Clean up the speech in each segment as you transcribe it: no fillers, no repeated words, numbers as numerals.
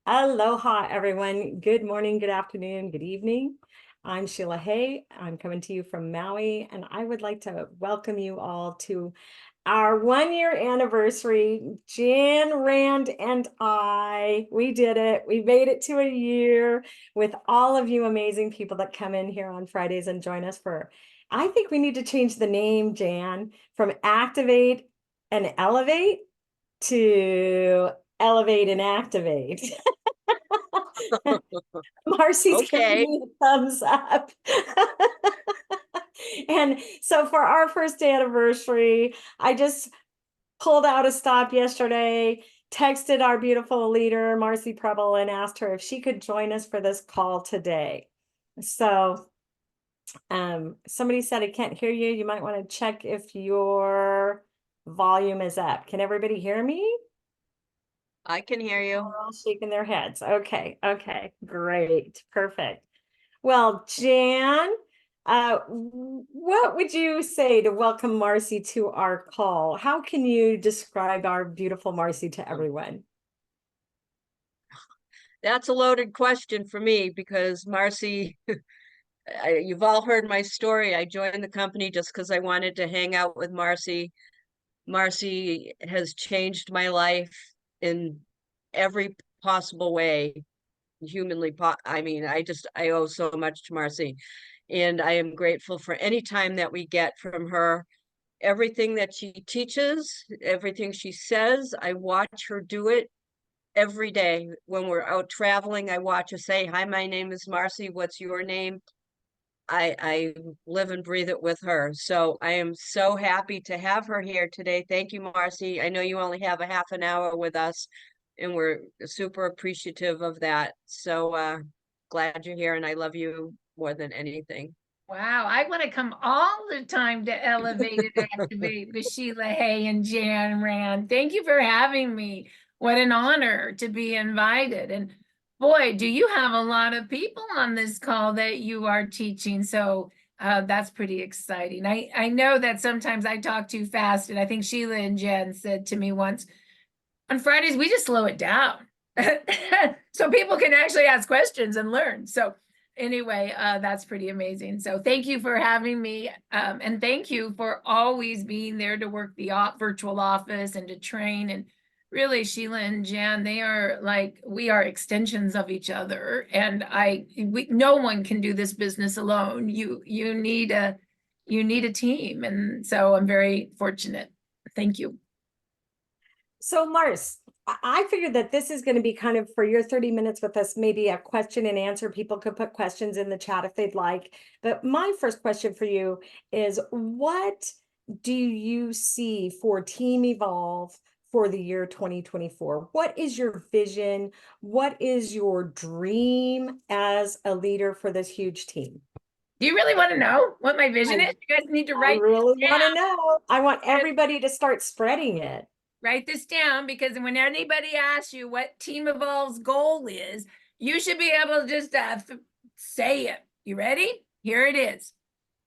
Aloha, everyone. Good morning, good afternoon, good evening. I'm Sheila Hay. I'm coming to you from Maui, and I would like to welcome you all to our 1 year anniversary. Jan, Rand, and we did it. We made it to a year with all of you amazing people that come in here on Fridays and join us for, I think we need to change the name, Jan, from Activate and Elevate to Elevate and Activate. Marci's giving Okay. me a thumbs up. And so for our first anniversary, I just pulled out a stop yesterday, texted our beautiful leader, Marci Preble, and asked her if she could join us for this call today. So somebody said I can't hear you. You might want to check if your volume is up. Can everybody hear me? I can hear you. All shaking their heads. Okay, great, perfect. Well, Jan, what would you say to welcome Marci to our call? How can you describe our beautiful Marci to everyone? That's a loaded question for me because Marci, you've all heard my story. I joined the company just because I wanted to hang out with Marci. Marci has changed my life in every possible way, humanly. I owe so much to Marci, and I am grateful for any time that we get from her. Everything that she teaches, everything she says, I watch her do it every day. When we're out traveling, I watch her say, "Hi, my name is Marci. What's your name?" I live and breathe it with her. So I am so happy to have her here today. Thank you, Marci. I know you only have a half an hour with us, and we're super appreciative of that. So glad you're here, and I love you more than anything. Wow, I want to come all the time to Elevate and Activate with Sheila Hay and Jan Rand. Thank you for having me. What an honor to be invited. And boy, do you have a lot of people on this call that you are teaching. So that's pretty exciting. I know that sometimes I talk too fast, and I think Sheila and Jen said to me once, on Fridays, we just slow it down so people can actually ask questions and learn. So anyway, that's pretty amazing. So thank you for having me. And thank you for always being there to work the virtual office and to train. And really, Sheila and Jan, they are like, we are extensions of each other. And no one can do this business alone. You need a team. And so I'm very fortunate. Thank you. So, Mars, I figured that this is going to be kind of for your 30 minutes with us, maybe a question and answer. People could put questions in the chat if they'd like. But my first question for you is, what do you see for Team Evolve for the year 2024? What is your vision? What is your dream as a leader for this huge team? Do you really want to know what my vision is? You guys need to I write really this want to down. know. I want everybody to start spreading it. Write this down, because when anybody asks you what Team Evolve's goal is, you should be able to just say it. You ready? Here it is.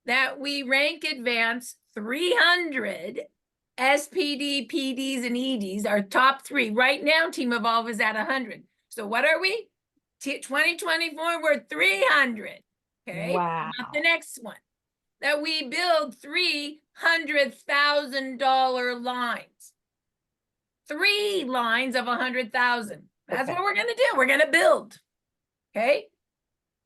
That we rank advance 300 SPD, PDs, and EDs, our top three. Right now, Team Evolve is at 100. So what are we? 2024, we're 300. Okay. Wow. Not the next one. That we build $300,000 lines. 3 lines of 100,000. That's what we're going to do. We're going to build. Okay.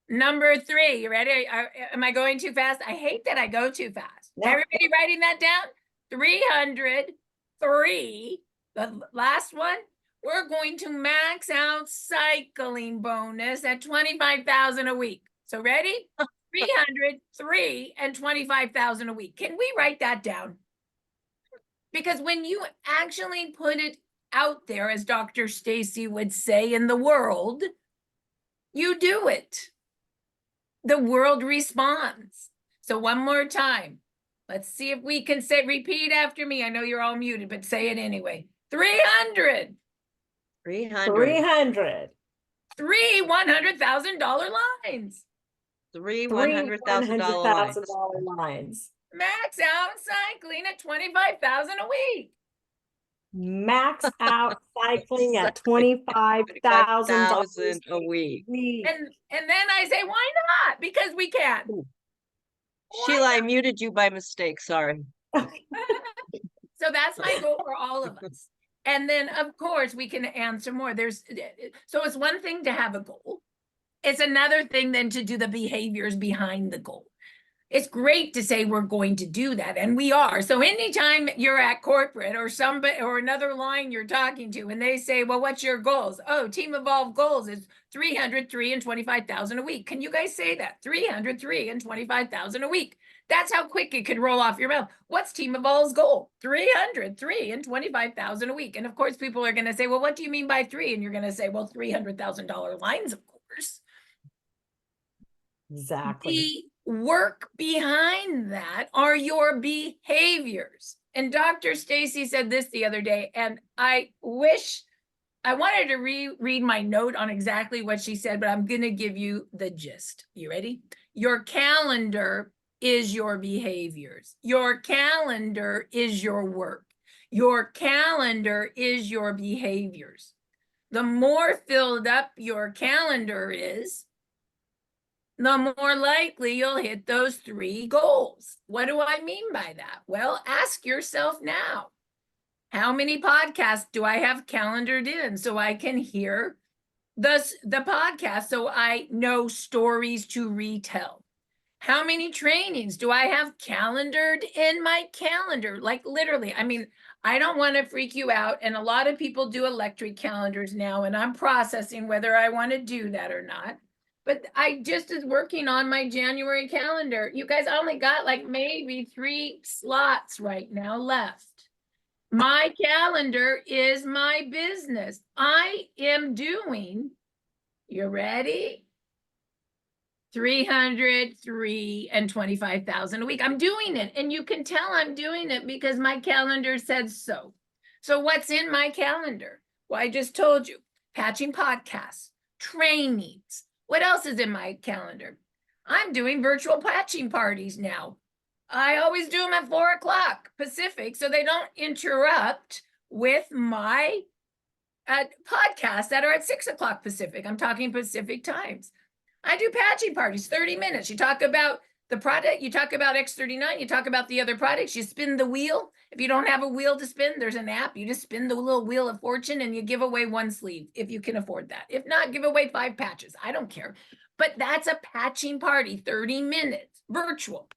Number 3, you ready? Am I going too fast? I hate that I go too fast. No. Everybody writing that down? 303. The last one, we're going to max out cycling bonus at 25,000 a week. So ready? 303 and 25,000 a week. Can we write that down? Because when you actually put it out there, as Dr. Stacy would say, in the world, you do it. The world responds. So one more time. Let's see if we can repeat after me. I know you're all muted, but say it anyway. 300. 300. 3 $100,000 lines. 3 $100,000 lines. lines. Max out cycling at 25,000 a week. max out cycling at $25,000 $25,000 a week. And then I say, why not? Because we can. Ooh. Why Sheila, I muted you by mistake. Sorry. So that's my goal for all of us. And then, of course, we can answer more. So it's one thing to have a goal. It's another thing then to do the behaviors behind the goal. It's great to say we're going to do that, and we are. So anytime you're at corporate or somebody or another line you're talking to, and they say, well, what's your goals? Oh, Team Evolve goals is 303 and 25,000 a week. Can you guys say that? 303 and 25,000 a week. That's how quick it could roll off your mouth. What's Team Evolve's goal? 303 and 25,000 a week. And of course, people are going to say, well, what do you mean by 3? And you're going to say, well, $300,000 lines, of course. Exactly. The work behind that are your behaviors. And Dr. Stacy said this the other day, and I wish I wanted to read my note on exactly what she said, but I'm going to give you the gist. You ready? Your calendar is your behaviors. Your calendar is your work. Your calendar is your behaviors. The more filled up your calendar is, the more likely you'll hit those 3 goals. What do I mean by that? Well, ask yourself now, how many podcasts do I have calendared in so I can hear the podcast so I know stories to retell? How many trainings do I have calendared in my calendar? Like literally, I mean, I don't want to freak you out. And a lot of people do electric calendars now, and I'm processing whether I want to do that or not. But I just is working on my January calendar. You guys only got like maybe 3 slots right now left. My calendar is my business. I am doing, you ready? 303 and 25,000 a week. I'm doing it. And you can tell I'm doing it because my calendar said so. So what's in my calendar? Well, I just told you, patching podcasts, trainings. What else is in my calendar? I'm doing virtual patching parties now. I always do them at 4 o'clock Pacific so they don't interrupt with my podcasts that are at 6 o'clock Pacific. I'm talking Pacific times. I do patching parties, 30 minutes. You talk about the product, you talk about X39, you talk about the other products, you spin the wheel. If you don't have a wheel to spin, there's an app. You just spin the little wheel of fortune and you give away 1 sleeve if you can afford that. If not, give away 5 patches. I don't care. But that's a patching party, 30 minutes, virtual.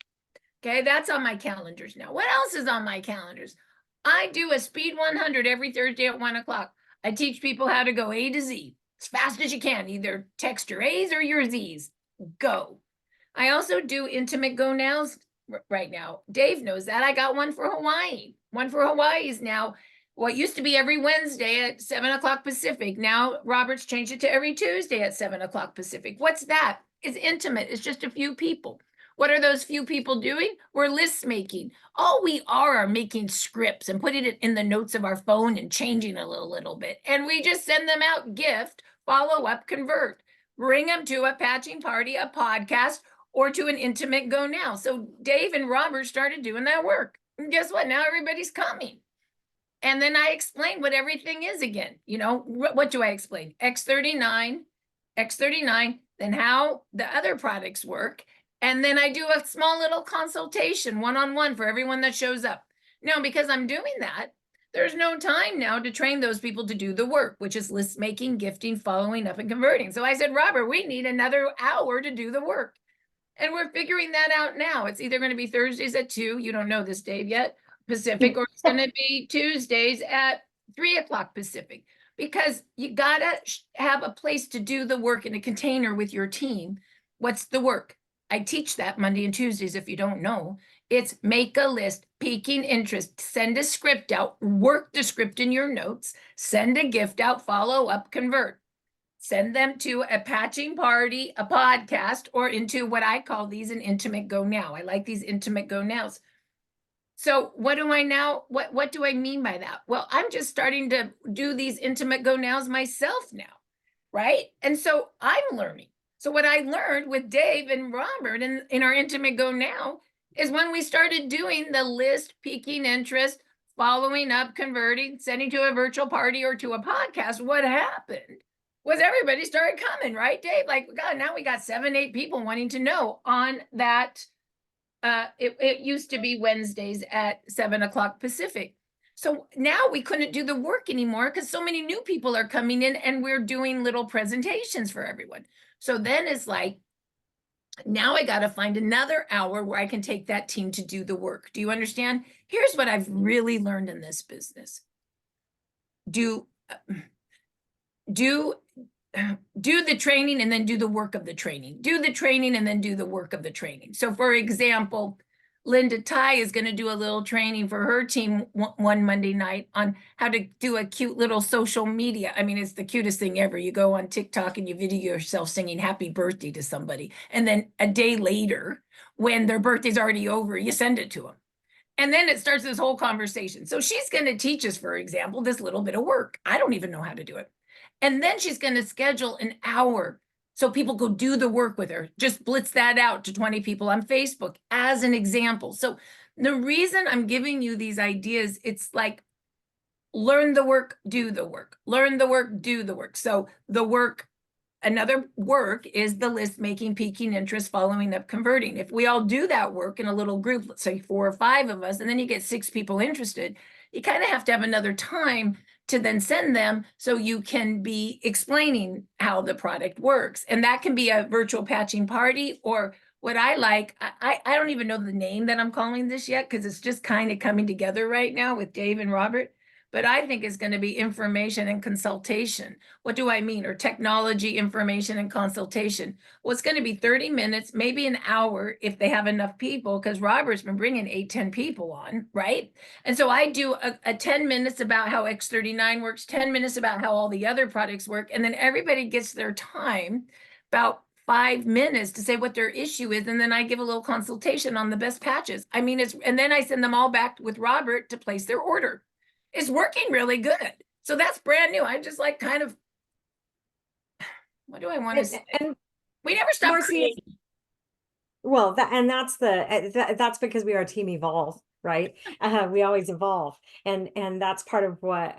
Okay, that's on my calendars now. What else is on my calendars? I do a speed 100 every Thursday at 1 o'clock. I teach people how to go A to Z as fast as you can, either text your A's or your Z's. Go. I also do intimate go nows right now. Dave knows that. I got one for Hawaii. One for Hawaii is now what used to be every Wednesday at 7 o'clock Pacific. Now Robert's changed it to every Tuesday at 7 o'clock Pacific. What's that? It's intimate. It's just a few people. What are those few people doing? We're list making. All we are making scripts and putting it in the notes of our phone and changing a little bit. And we just send them out gift, follow up, convert. Bring them to a patching party, a podcast, or to an intimate go now. So Dave and Robert started doing that work. And guess what? Now everybody's coming. And then I explain what everything is again. You know, what do I explain? X39, then how the other products work. And then I do a small little consultation one-on-one for everyone that shows up. Now, because I'm doing that, there's no time now to train those people to do the work, which is list making, gifting, following up, and converting. So I said, Robert, we need another hour to do the work. And we're figuring that out now. It's either going to be Thursdays at 2. You don't know this, Dave, yet, Pacific, or it's going to be Tuesdays at 3 o'clock Pacific. Because you got to have a place to do the work in a container with your team. What's the work? I teach that Monday and Tuesdays if you don't know. It's make a list, piquing interest, send a script out, work the script in your notes, send a gift out, follow up, convert. Send them to a patching party, a podcast, or into what I call these an intimate go now. I like these intimate go nows. So what do I now, what do I mean by that? Well, I'm just starting to do these intimate go nows myself now, right? And so I'm learning. So what I learned with Dave and Robert in our intimate go now is when we started doing the list, piquing interest, following up, converting, sending to a virtual party or to a podcast, what happened was everybody started coming, right, Dave? Like, God, now we got 7, 8 people wanting to know on that. It used to be Wednesdays at 7 o'clock Pacific. So now we couldn't do the work anymore because so many new people are coming in and we're doing little presentations for everyone. So then it's like, now I got to find another hour where I can take that team to do the work. Do you understand? Here's what I've really learned in this business. Do the training and then do the work of the training. Do the training and then do the work of the training. So for example, Linda Ty is going to do a little training for her team one Monday night on how to do a cute little social media. I mean, it's the cutest thing ever. You go on TikTok and you video yourself singing happy birthday to somebody. And then a day later, when their birthday's already over, you send it to them. And then it starts this whole conversation. So she's going to teach us, for example, this little bit of work. I don't even know how to do it. And then she's going to schedule an hour so people go do the work with her. Just blitz that out to 20 people on Facebook as an example. So the reason I'm giving you these ideas, it's like learn the work, do the work, learn the work, do the work. So the work, another work is the list making, piquing interest, following up, converting. If we all do that work in a little group, let's say 4 or 5 of us, and then you get 6 people interested, you kind of have to have another time to then send them so you can be explaining how the product works. And that can be a virtual patching party, or what I like, I don't even know the name that I'm calling this yet because it's just kind of coming together right now with Dave and Robert. But I think it's going to be information and consultation. What do I mean? Or technology, information, and consultation. Well, it's going to be 30 minutes, maybe an hour if they have enough people, because Robert's been bringing 8, 10 people on, right? And so I do a 10 minutes about how X39 works, 10 minutes about how all the other products work, and then everybody gets their time, about 5 minutes to say what their issue is, and then I give a little consultation on the best patches. I mean, and then I send them all back with Robert to place their order. It's working really good. So that's brand new. I'm just like kind of, what do I want to say? And We never stop Marci, creating. well, that's because we are Team Evolve, right? We always evolve, and that's part of what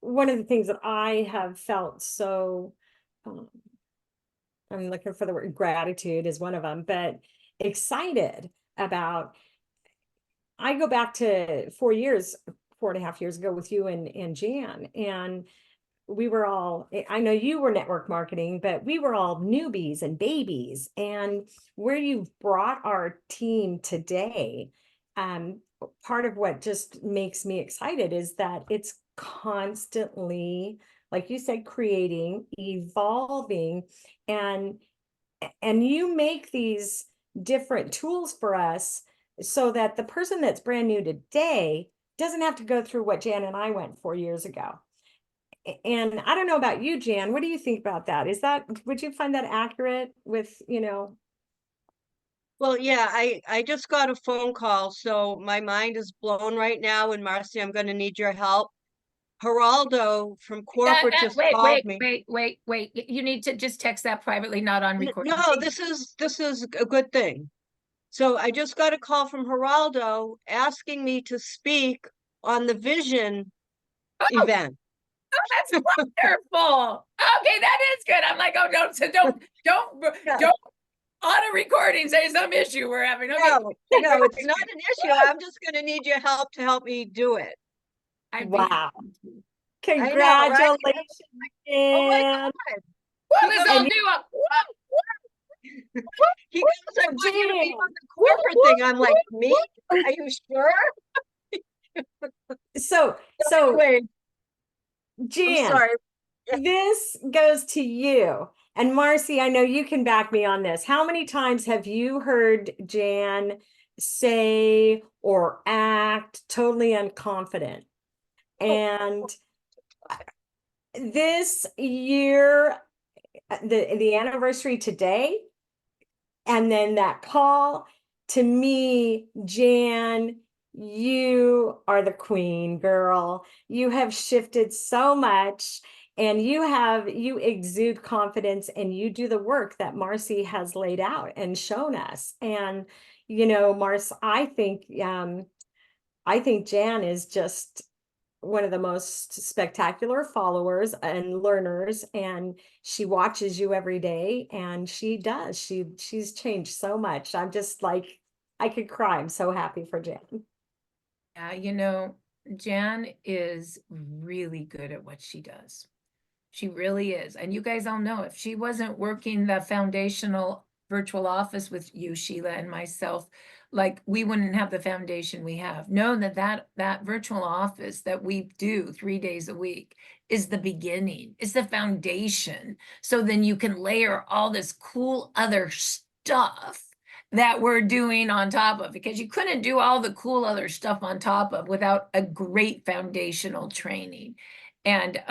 one of the things that I have felt so. I'm looking for the word gratitude is one of them, but excited about. I go back to 4.5 years ago with you and Jan, and we were all, I know you were network marketing, but we were all newbies and babies. And where you've brought our team today, part of what just makes me excited is that it's constantly, like you said, creating, evolving, and you make these different tools for us so that the person that's brand new today doesn't have to go through what Jan and I went 4 years ago. And I don't know about you, Jan, what do you think about that? Would you find that accurate with, Well, yeah, I just got a phone call, so my mind is blown right now. And Marcy, I'm going to need your help. Geraldo from corporate just called me. Wait. You need to just text that privately, not on recording. No, this is a good thing. So I just got a call from Geraldo asking me to speak on the Vision event. Oh, that's wonderful. Okay, that is good. I'm like, oh, don't on a recording say some issue we're having. Okay. No, it's not an issue. I'm just going to need your help to help me do it. wow. Congratulations. Oh my God. What was all do? He goes, I want you to be on the corporate thing. I'm like, me? Are you sure? So anyway, Jan, I'm sorry. This goes to you. And Marci, I know you can back me on this. How many times have you heard Jan say or act totally unconfident? And this year, the anniversary today, and then that call, to me, Jan, you are the queen, girl. You have shifted so much, and you exude confidence, and you do the work that Marci has laid out and shown us. And Marci, I think I think Jan is just one of the most spectacular followers and learners, and she watches you every day, and she's changed so much. I'm just like, I could cry. I'm so happy for Jan. Yeah, Jan is really good at what she does. She really is. And you guys all know, if she wasn't working the foundational virtual office with you, Sheila, and myself, like, we wouldn't have the foundation we have. Know that virtual office that we do 3 days a week is the beginning, it's the foundation. So then you can layer all this cool other stuff that we're doing on top of, because you couldn't do all the cool other stuff on top of without a great foundational training. And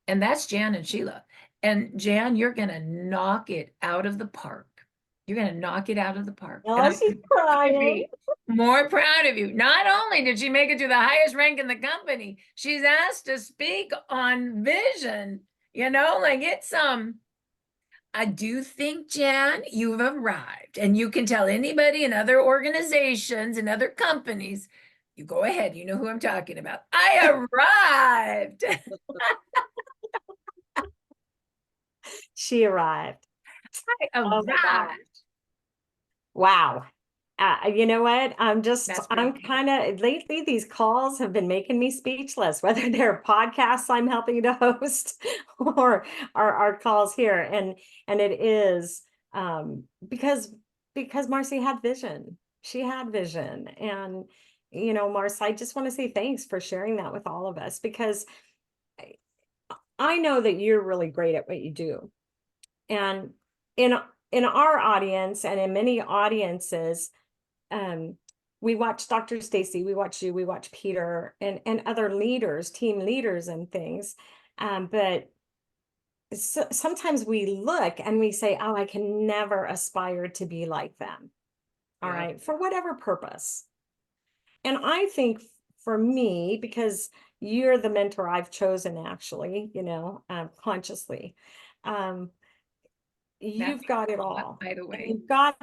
that's Jan and Sheila. And Jan, you're gonna knock it out of the park. You're gonna knock it out of the park. And Oh, I she's couldn't crying. be more proud of you. Not only did she make it to the highest rank in the company, she's asked to speak on vision. Like, it's I do think, Jan, you've arrived, and you can tell anybody in other organizations and other companies. You go ahead, you know who I'm talking about. I arrived. She arrived. I Oh my God. arrived. Wow. You know what? That's pretty I'm cool. kind of, lately, these calls have been making me speechless, whether they're podcasts I'm helping to host or our calls here. And it is, because Marcy had vision. She had vision. And, Marcy, I just want to say thanks for sharing that with all of us, because I know that you're really great at what you do. And in in our audience and in many audiences, we watch Dr. Stacy, we watch you, we watch Peter and other leaders, team leaders and things. But sometimes we look and we say, oh, I can never aspire to be like them. All Yeah. right, for whatever purpose. And I think for me, because you're the mentor I've chosen, actually, consciously, That's you've got it a lot, all. by the And way. you've got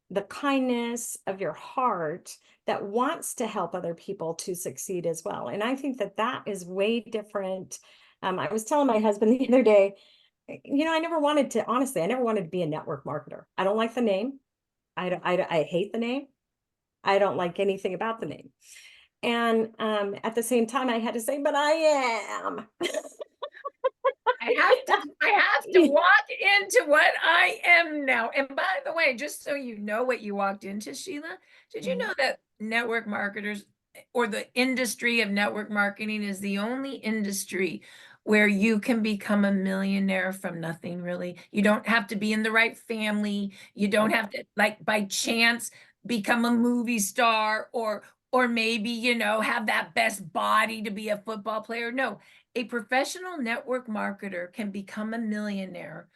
the kindness of your heart that wants to help other people to succeed as well. And I think that is way different. I was telling my husband the other day, I never wanted to, honestly, I never wanted to be a network marketer. I don't like the name. I hate the name. I don't like anything about the name. And at the same time, I had to say, but I am. I have to walk into what I am now. And by the way, just so you know what you walked into, Sheila, did you know that network marketers, or the industry of network marketing, is the only industry where you can become a millionaire from nothing, really? You don't have to be in the right family. You don't have to, like, by chance become a movie star, or maybe, have that best body to be a football player. No, a professional network marketer can become a millionaire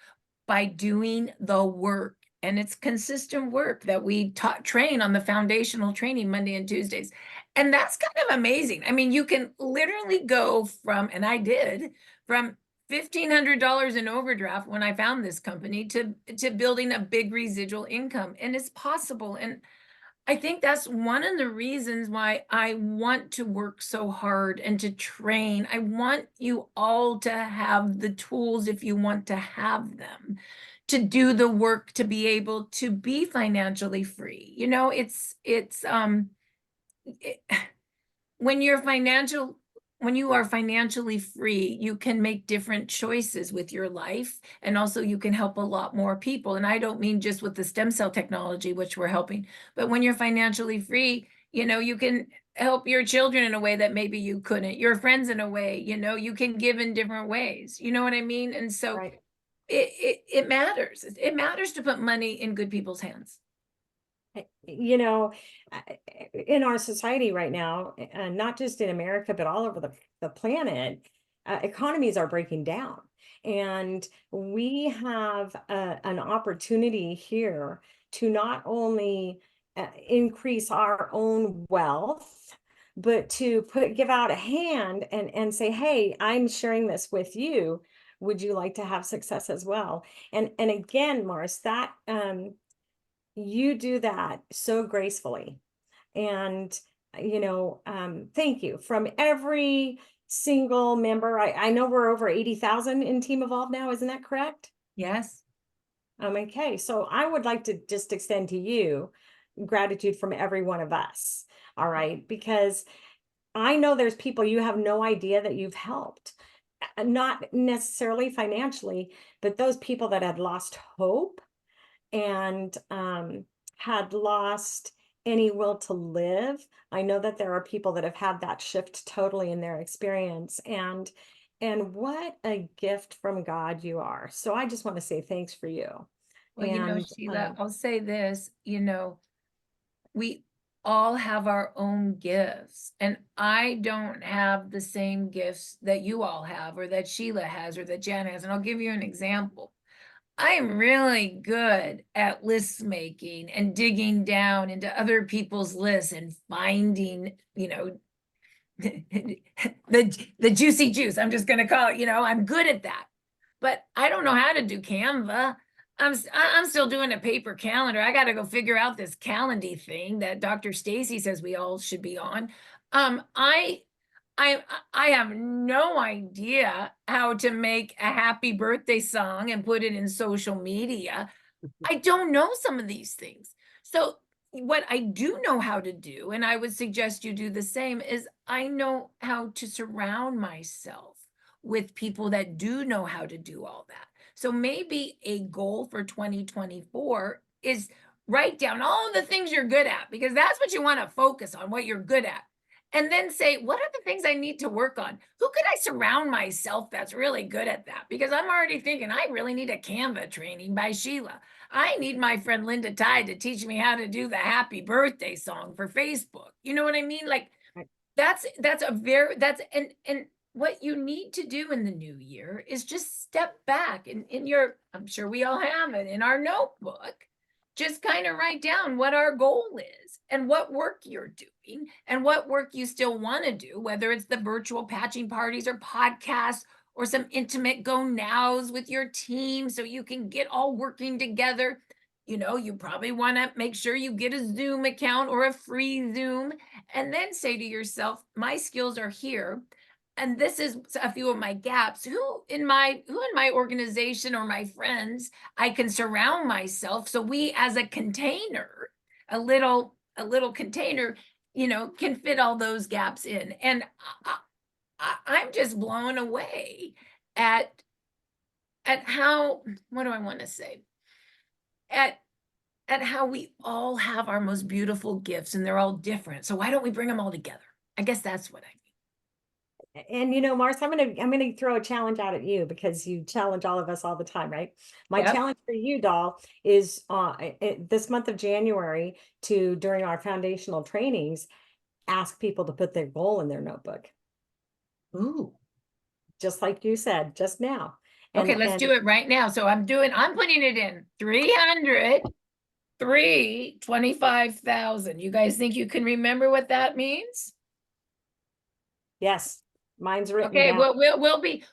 by doing the work. And it's consistent work that we train on the foundational training Monday and Tuesdays. And that's kind of amazing. I mean, you can literally go from, and I did, from $1,500 in overdraft when I found this company to building a big residual income. And it's possible. And I think that's one of the reasons why I want to work so hard and to train. I want you all to have the tools, if you want to have them, to do the work, to be able to be financially free. It- when you are financially free, you can make different choices with your life, and also you can help a lot more people. And I don't mean just with the stem cell technology, which we're helping, but when you're financially free, you can help your children in a way that maybe you couldn't, your friends in a way, you can give in different ways. You know what I mean? And so Right. it matters. It matters to put money in good people's hands. you know, in our society right now, not just in America, but all over the planet, economies are breaking down. And we have an opportunity here to not only increase our own wealth, but to give out a hand and say, hey, I'm sharing this with you. Would you like to have success as well? And again, Mars, that you do that so gracefully. And, thank you from every single member. I know we're over 80,000 in Team Evolve now. Isn't that correct? Yes. Okay, so I would like to just extend to you gratitude from every one of us. All right, because I know there's people you have no idea that you've helped, not necessarily financially, but those people that had lost hope and had lost any will to live. I know that there are people that have had that shift totally in their experience, and what a gift from God you are. So I just want to say thanks for you. Well, And Sheila, I'll say this, we all have our own gifts, and I don't have the same gifts that you all have, or that Sheila has, or that Jan has. And I'll give you an example. I am really good at list making and digging down into other people's lists and finding, the juicy juice. I'm just going to call it, I'm good at that. But I don't know how to do Canva. I'm still doing a paper calendar. I got to go figure out this Calendly thing that Dr. Stacy says we all should be on. I have no idea how to make a happy birthday song and put it in social media. I don't know some of these things. So what I do know how to do, and I would suggest you do the same, is I know how to surround myself with people that do know how to do all that. So maybe a goal for 2024 is write down all the things you're good at, because that's what you want to focus on, what you're good at. And then say, what are the things I need to work on? Who could I surround myself that's really good at that? Because I'm already thinking I really need a Canva training by Sheila. I need my friend Linda Tide to teach me how to do the happy birthday song for Facebook. You know what I mean? Like Right. that's and what you need to do in the new year is just step back in your, I'm sure we all have it in our notebook, just kind of write down what our goal is and what work you're doing and what work you still want to do, whether it's the virtual patching parties or podcasts or some intimate go nows with your team so you can get all working together. You probably want to make sure you get a Zoom account or a free Zoom, and then say to yourself, my skills are here, and this is a few of my gaps. Who in my organization or my friends I can surround myself, so we as a container, a little container, can fit all those gaps in. And I'm just blown away at how, what do I want to say? At how we all have our most beautiful gifts, and they're all different. So why don't we bring them all together? I guess that's what I mean. And Mars, I'm gonna throw a challenge out at you, because you challenge all of us all the time, right? My Yep. challenge for you, doll, is this month of January, to during our foundational trainings, ask people to put their goal in their notebook, Ooh. just like you said just now. Okay, let's do it right now. So I'm putting it in 25,000. You guys think you can remember what that means? Yes, mine's written Okay, down. well, we'll be,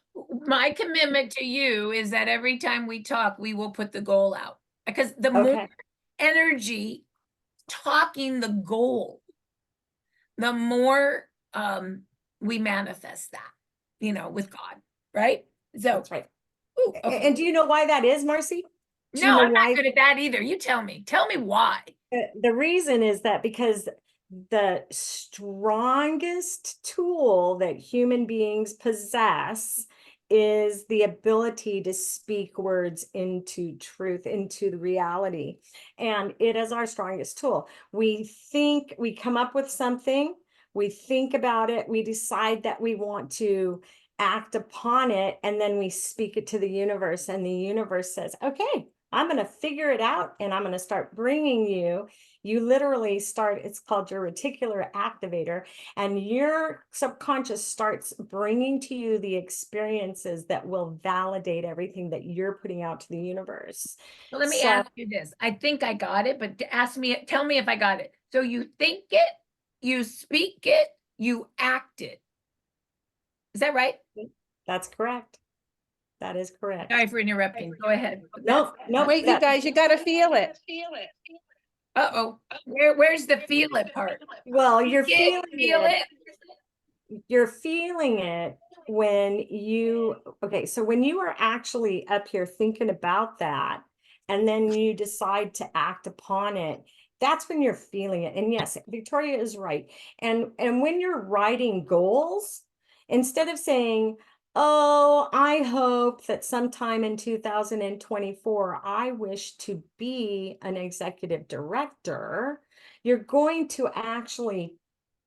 my commitment to you is that every time we talk, we will put the goal out, because the more energy talking the goal, the more we manifest that, with God, right? So That's right. ooh, okay. And do you know why that is, Marci? Do you No, know I'm why? not good at that either. You tell me why. The reason is that because the strongest tool that human beings possess is the ability to speak words into truth, into the reality. And it is our strongest tool. We come up with something, we think about it, we decide that we want to act upon it, and then we speak it to the universe, and the universe says, okay, I'm going to figure it out, and I'm going to start bringing you literally start, it's called your reticular activator, and your subconscious starts bringing to you the experiences that will validate everything that you're putting out to the universe. Well, let me ask you this. I think I got it, but tell me if I got it. So you think it, you speak it, you act it. Is that right? That's correct. That is correct. Sorry for interrupting. Go ahead. No. Wait, you guys, you got to feel it. Uh-oh, where's the feel it part? Well, you're Can't feeling feel it. it. You're feeling it when you, okay, so when you are actually up here thinking about that, and then you decide to act upon it, that's when you're feeling it. And yes, Victoria is right. And when you're writing goals, instead of saying, oh, I hope that sometime in 2024, I wish to be an executive director, you're going to actually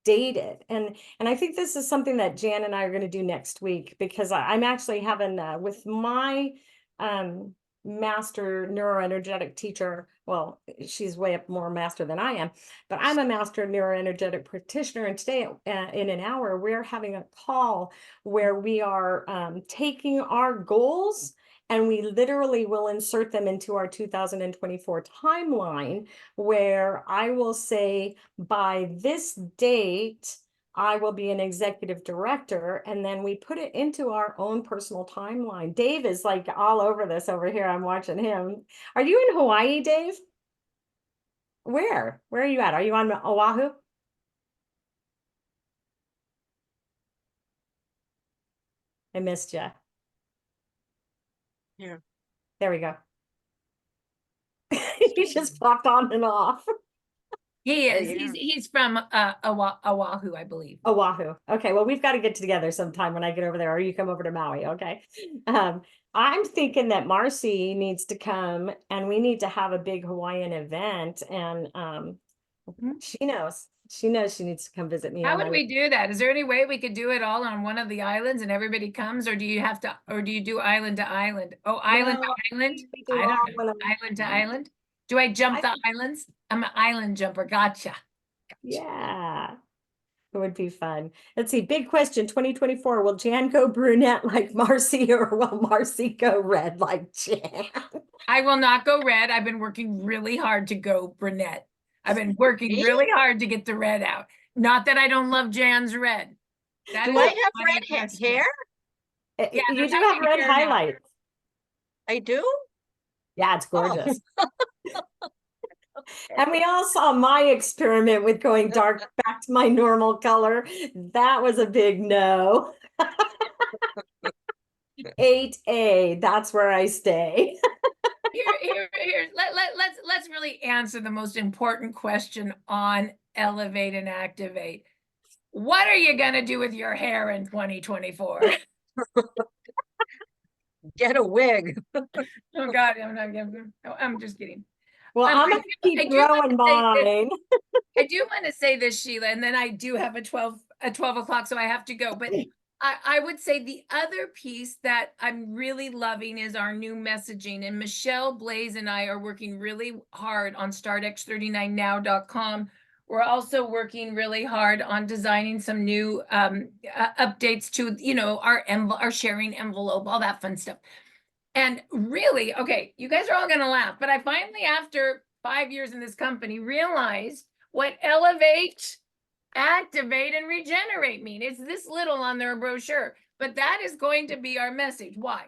date it. And I think this is something that Jan and I are going to do next week, because I'm actually having with my um master neuroenergetic teacher. Well, she's way up more master than I am, but I'm a master neuroenergetic practitioner. And today in an hour, we're having a call where we are taking our goals and we literally will insert them into our 2024 timeline, where I will say, by this date, I will be an executive director. And then we put it into our own personal timeline. Dave is like all over this over here. I'm watching him. Are you in Hawaii, Dave? Where? Where are you at? Are you on Oahu? I missed you. Yeah. There we go. He just popped on and off. He Oh, is. yeah. He's from Oahu, I believe. Oahu. Okay, well, we've got to get together sometime when I get over there, or you come over to Maui. Okay. I'm thinking that Marci needs to come and we need to have a big Hawaiian event. And she knows she needs to come visit me How on would my we do that? Is there any way we could do it all on one of the islands and everybody comes, or do you have to, or do you do island to island? Oh, island No, to island? we do I don't all know. one of them. Island to island? Do I jump the islands? I'm an island jumper. Gotcha. Yeah, it would be fun. Let's see. Big question 2024. Will Jan go brunette like Marci, or will Marci go red like Jan? I will not go red. I've been working really hard to go brunette. I've been working Me? really hard to get the red out. Not that I don't love Jan's red. That Do is I not have my red question. hair? Yeah, You there's do have actually red hair now. highlights. I do? Yeah, it's Oh. gorgeous. And we all saw my experiment with going dark back to my normal color. That was a big no. 8A, that's where I stay. Let's really answer the most important question on Elevate and Activate. What are you gonna do with your hair in 2024? Get a wig. Oh God, I'm just kidding. Well, I'm gonna I keep do want growing to say this. mine. I do want to say this, Sheila, and then I do have a 12 o'clock, so I have to go. But I would say the other piece that I'm really loving is our new messaging. And Michelle Blaze and I are working really hard on startx39now.com. We're also working really hard on designing some new updates to, you know, our sharing envelope, all that fun stuff. And really, okay, you guys are all gonna laugh, but I finally, after 5 years in this company, realized what elevate, activate, and regenerate mean. It's this little on their brochure, but that is going to be our message. Why?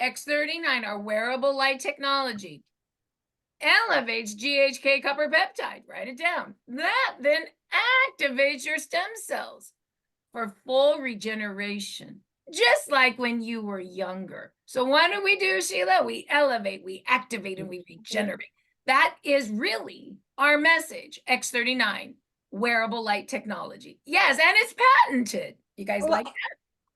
X39, our wearable light technology, elevates GHK copper peptide. Write it down. That then activates your stem cells for full regeneration, just like when you were younger. So what do, Sheila? We elevate, we activate, and we regenerate. That is really our message. X39, wearable light technology. Yes, and it's patented. You guys like that?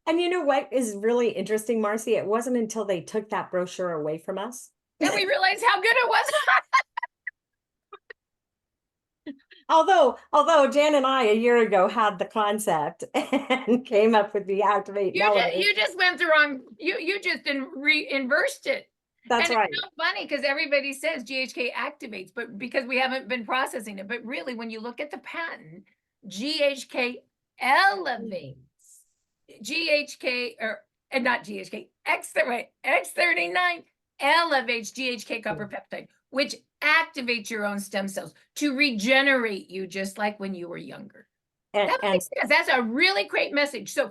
And you know what is really interesting, Marci? It wasn't until they took that brochure away from us that we realized how good it was. Although Jan and I a year ago had the concept and came up with the activate. You just went the wrong. You just inversed it. That's and right. It's so funny because everybody says GHK activates, but because we haven't been processing it. But really, when you look at the patent, GHK elevates. GHK and not GHK X39 elevates GHK copper peptide, which activates your own stem cells to regenerate you, just like when you were younger. That's a really great message. So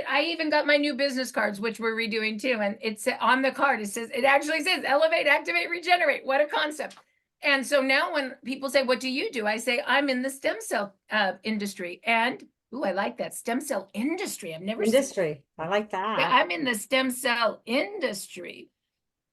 I even got my new business cards, which we're redoing too. And it's on the card. It actually says elevate, activate, regenerate. What a concept. And so now when people say, what do you do? I say, I'm in the stem cell industry. And, ooh, I like that, stem cell industry. I've never seen. Industry. I like Yeah, that. I'm in the stem cell industry.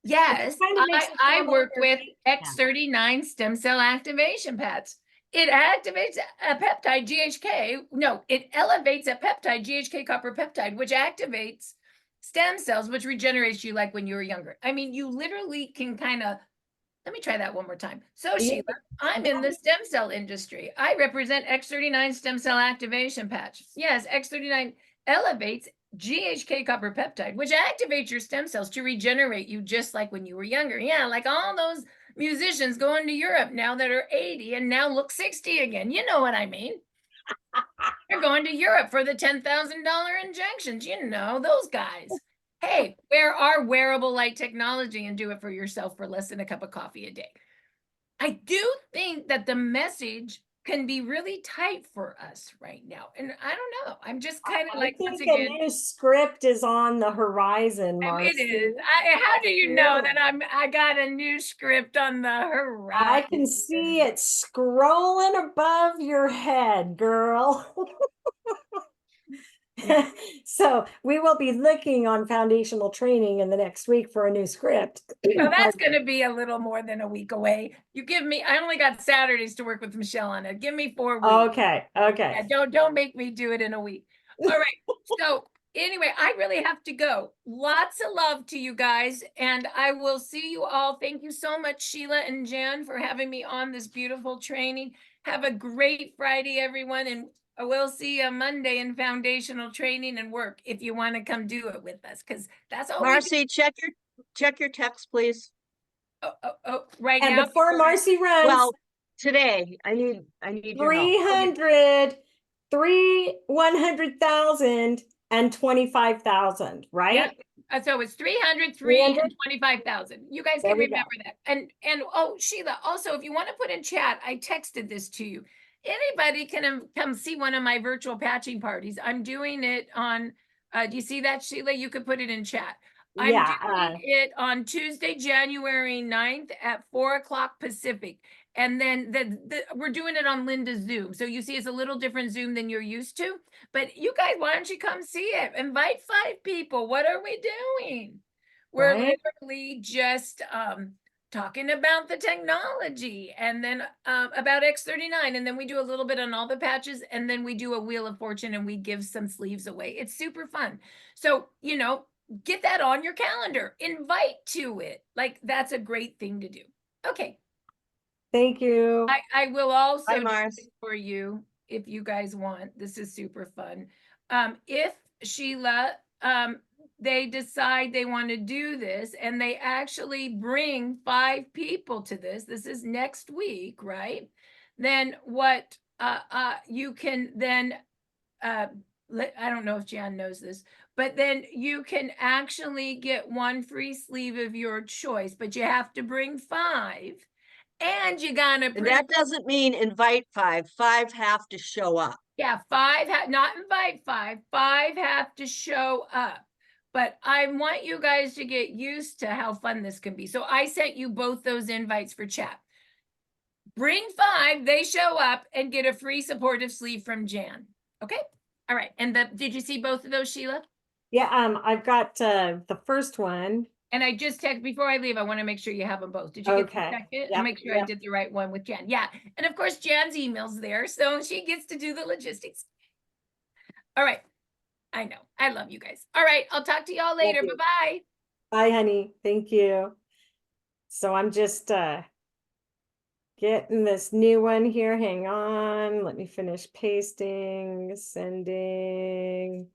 Yes, kind of makes it I sound work like with yeah. X39 stem cell activation pads. It activates a peptide GHK. No, it elevates a peptide GHK copper peptide, which activates stem cells, which regenerates you like when you were younger. I mean, you literally can kind of, let me try that one more time. So Yeah. Sheila, I'm in the stem cell industry. I represent X39 stem cell activation patch. Yes, X39 elevates GHK copper peptide, which activates your stem cells to regenerate you just like when you were younger. Yeah, like all those musicians going to Europe now that are 80 and now look 60 again. You know what I mean? They're going to Europe for the $10,000 injections. You know, those guys. Hey, wear our wearable light technology and do it for yourself for less than a cup of coffee a day. I do think that the message can be really tight for us right now. And I don't know. I'm just kind of like, once think a again, new script is on the horizon, Marci. it is. How do you know that I got a new script on the horizon? I can see it scrolling above your head, girl. Yeah. So we will be looking on foundational training in the next week for a new script. So that's going to be a little more than a week away. You give me, I only got Saturdays to work with Michelle on it. Give me 4 weeks. Okay. Okay. Yeah, don't make me do it in a week. All right. So anyway, I really have to go. Lots of love to you guys, and I will see you all. Thank you so much, Sheila and Jan, for having me on this beautiful training. Have a great Friday, everyone, and we'll see you Monday in foundational training and work if you want to come do it with us, because that's all we do. Marci, check your text, please. Right And now. before Marci runs, Well, today I need your help. 300, 100,000 and 25,000, right? Yeah. So it's 300, 300? and 25,000. You guys There can we go. remember that. And oh, Sheila, also, if you want to put in chat, I texted this to you. Anybody can come see one of my virtual patching parties. I'm doing it on, do you see that, Sheila? You could put it in chat. I'm doing it on Tuesday, January 9th at 4:00 Pacific. And then we're doing it on Linda's Zoom. So you see it's a little different Zoom than you're used to. But you guys, why don't you come see it? Invite 5 people. What are we doing? We're literally just talking about the technology, and then about X39, and then we do a little bit on all the patches, and then we do a Wheel of Fortune, and we give some sleeves away. It's super fun. So, you know, get that on your calendar. Invite to it. Like, that's a great thing to do. Okay. Thank you. I will also Bye, Mars. for you if you guys want. This is super fun. If Sheila, they decide they want to do this and they actually bring 5 people to this is next week, right? Then what you can then I don't know if Jan knows this, but then you can actually get 1 free sleeve of your choice, but you have to bring 5. And you gotta And that doesn't mean invite 5. 5 have to show up. Yeah, 5 not invite 5. 5 have to show up. But I want you guys to get used to how fun this can be. So I sent you both those invites for chat. Bring 5, they show up and get a free supportive sleeve from Jan. Okay. All right. And did you see both of those, Sheila? Yeah, I've got the first one. And I just text before I leave. I want to make sure you have them both. Did you get the second? Yep, And make sure I did the right one with Jan. Yeah. And of course, Jan's email's there. So she gets to do the logistics. All right. I know. I love you guys. All right. I'll talk to y'all later. Bye-bye. Bye, honey. Thank you. So I'm just getting this new one here. Hang on. Let me finish pasting, sending,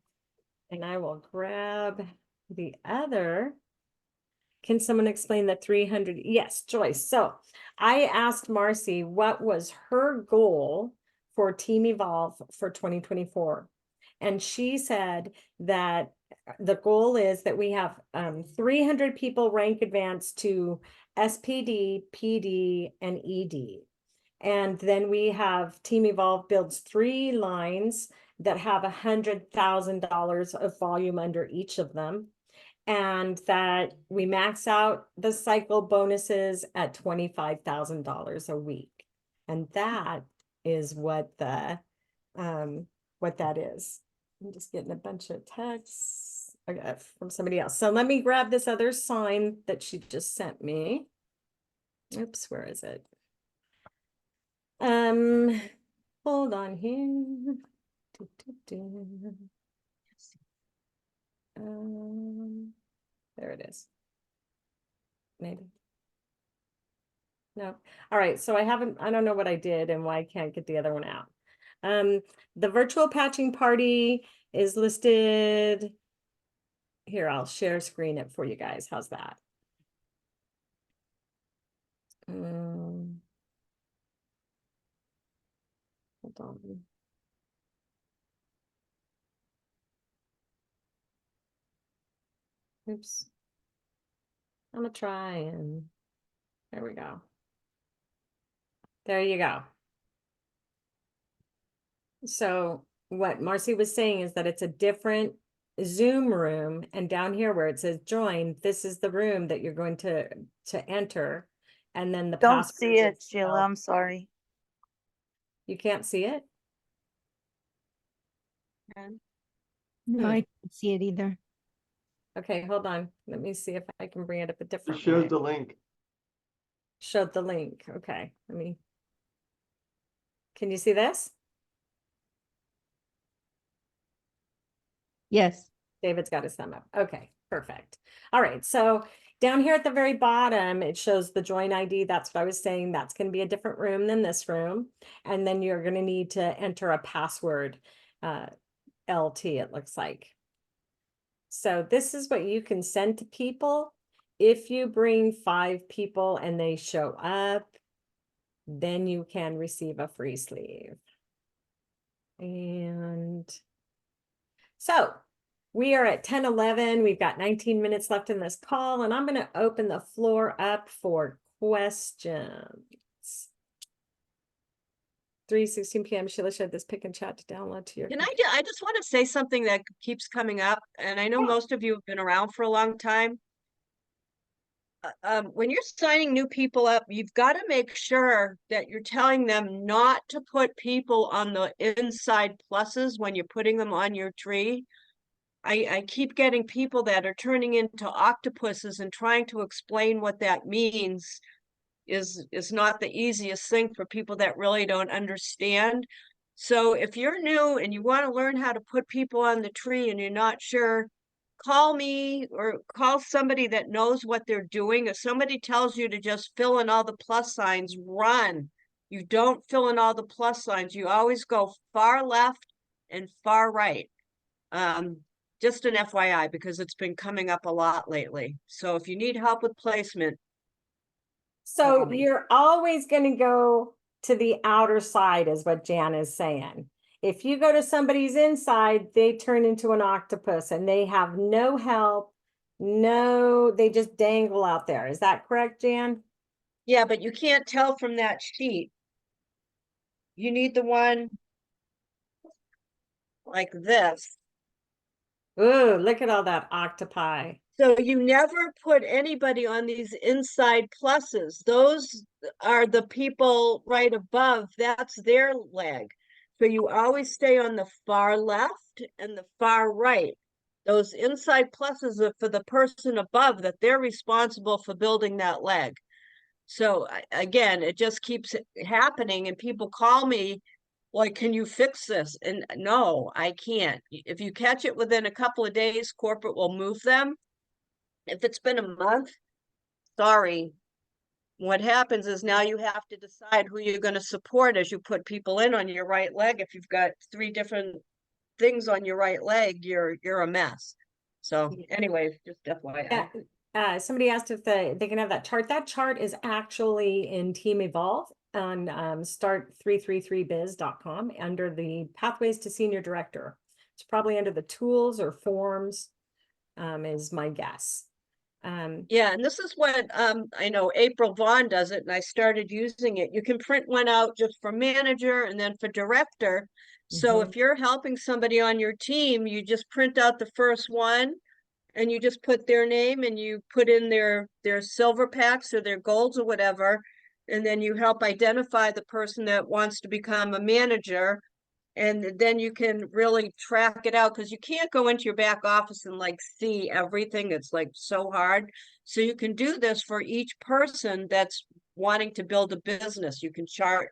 and I will grab the other. Can someone explain the 300? Yes, Joyce. So I asked Marci what was her goal for Team Evolve for 2024. And she said that the goal is that we have 300 people rank advanced to SPD, PD, and ED. And then we have Team Evolve builds 3 lines that have $100,000 of volume under each of them. and that we max out the cycle bonuses at $25,000 a week. And that is what that is. I'm just getting a bunch of texts from somebody else. So let me grab this other sign that she just sent me. Oops, where is it? Hold on here. There it is. Maybe. No. All right. So I don't know what I did and why I can't get the other one out. The virtual patching party is listed. Here, I'll share screen it for you guys. How's that? Hold on. Oops. I'm gonna try and there we go. There you go. So what Marci was saying is that it's a different Zoom room, and down here where it says join, this is the room that you're going to enter, and then the Don't password see it, is Sheila. I'm sorry. You can't see it? No, I can't see it either. Okay, hold on. Let me see if I can bring it up a It different shows way. the link. Showed the link. Okay, can you see this? Yes. David's got his thumb up. Okay, perfect. All right, so down here at the very bottom, it shows the join ID. That's what I was saying. That's going to be a different room than this room. And then you're going to need to enter a password, LT, it looks like. So this is what you can send to people. If you bring 5 people and they show up, then you can receive a free sleeve. And so we are at 10:11. We've got 19 minutes left in this call, and I'm going to open the floor up for questions. 3:16 p.m. Sheila shared this pick and chat to download to your. I just want to say something that keeps coming up, and I know most of you have been around for a long time. When you're signing new people up, you've got to make sure that you're telling them not to put people on the inside pluses when you're putting them on your tree. I keep getting people that are turning into octopuses, and trying to explain what that means is not the easiest thing for people that really don't understand. So if you're new and you want to learn how to put people on the tree and you're not sure, call me or call somebody that knows what they're doing. If somebody tells you to just fill in all the plus signs, run. You don't fill in all the plus signs. You always go far left and far right. Just an FYI, because it's been coming up a lot lately. So if you need help with placement. So you're always going to go to the outer side is what Jan is saying. If you go to somebody's inside, they turn into an octopus and they have no help. No, they just dangle out there. Is that correct, Jan? Yeah, but you can't tell from that sheet. You need the one like this. Ooh, look at all that octopi. So you never put anybody on these inside pluses. Those are the people right above. That's their leg. So you always stay on the far left and the far right. Those inside pluses are for the person above, that they're responsible for building that leg. So again, it just keeps happening, and people call me like, can you fix this? And no, I can't. If you catch it within a couple of days, corporate will move them. If it's been a month, sorry. What happens is now you have to decide who you're going to support as you put people in on your right leg. If you've got 3 different things on your right leg, you're a mess. So anyways, just FYI. Yeah. Somebody asked if they can have that chart. That chart is actually in Team Evolve on start333biz.com under the Pathways to Senior Director. It's probably under the tools or forms, is my guess. Yeah, and this is what I know April Vaughn does it, and I started using it. You can print one out just for manager and then for director. So if you're helping somebody on your team, you just print out the first one, and you just put their name and you put in their silver packs or their golds or whatever, and then you help identify the person that wants to become a manager, and then you can really track it out, because you can't go into your back office and like see everything. It's like so hard. So you can do this for each person that's wanting to build a business. You can chart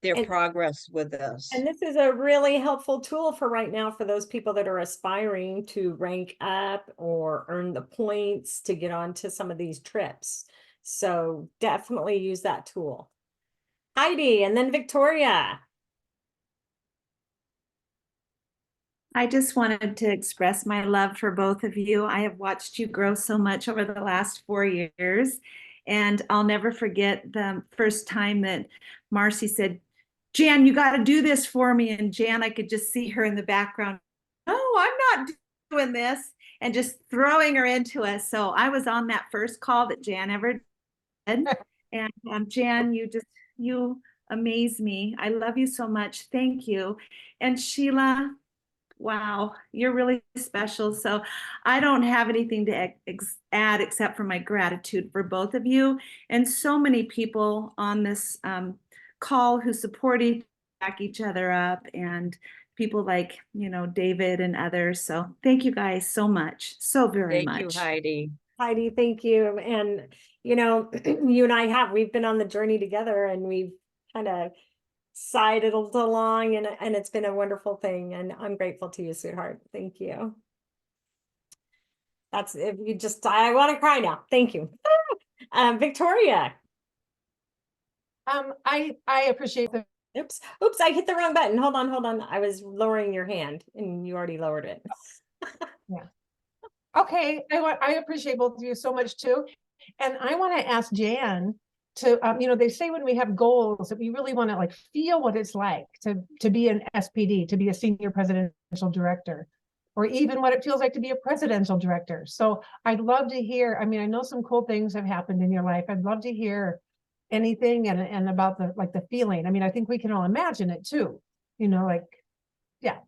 their And- progress with this. And this is a really helpful tool for right now for those people that are aspiring to rank up or earn the points to get onto some of these trips. So definitely use that tool. Heidi, and then Victoria. I just wanted to express my love for both of you. I have watched you grow so much over the last 4 years, and I'll never forget the first time that Marci said, Jan, you got to do this for me. And Jan, I could just see her in the background. No, I'm not doing this, and just throwing her into us. So I was on that first call that Jan ever did. And Jan, you amaze me. I love you so much. Thank you. And Sheila, wow, you're really special. So I don't have anything to add except for my gratitude for both of you and so many people on this call who back each other up, and people like, David and others. So thank you guys so much. So very much. Thank you, Heidi. Heidi, thank you. And, you and we've been on the journey together, and we've kind of sidled along, and it's been a wonderful thing. And I'm grateful to you, sweetheart. Thank you. That's, if you just, I want to cry now. Thank you. Victoria. I appreciate the Oops, I hit the wrong button. Hold on. I was lowering your hand and you already lowered it. okay. I appreciate both of you so much too, and I want to ask Jan to they say when we have goals that we really want to like feel what it's like to be an SPD, to be a senior presidential director, or even what it feels like to be a presidential director. So I'd love to hear. I mean, I know some cool things have happened in your life. I'd love to hear anything and about the feeling. I mean, I think we can all imagine it too. Yeah.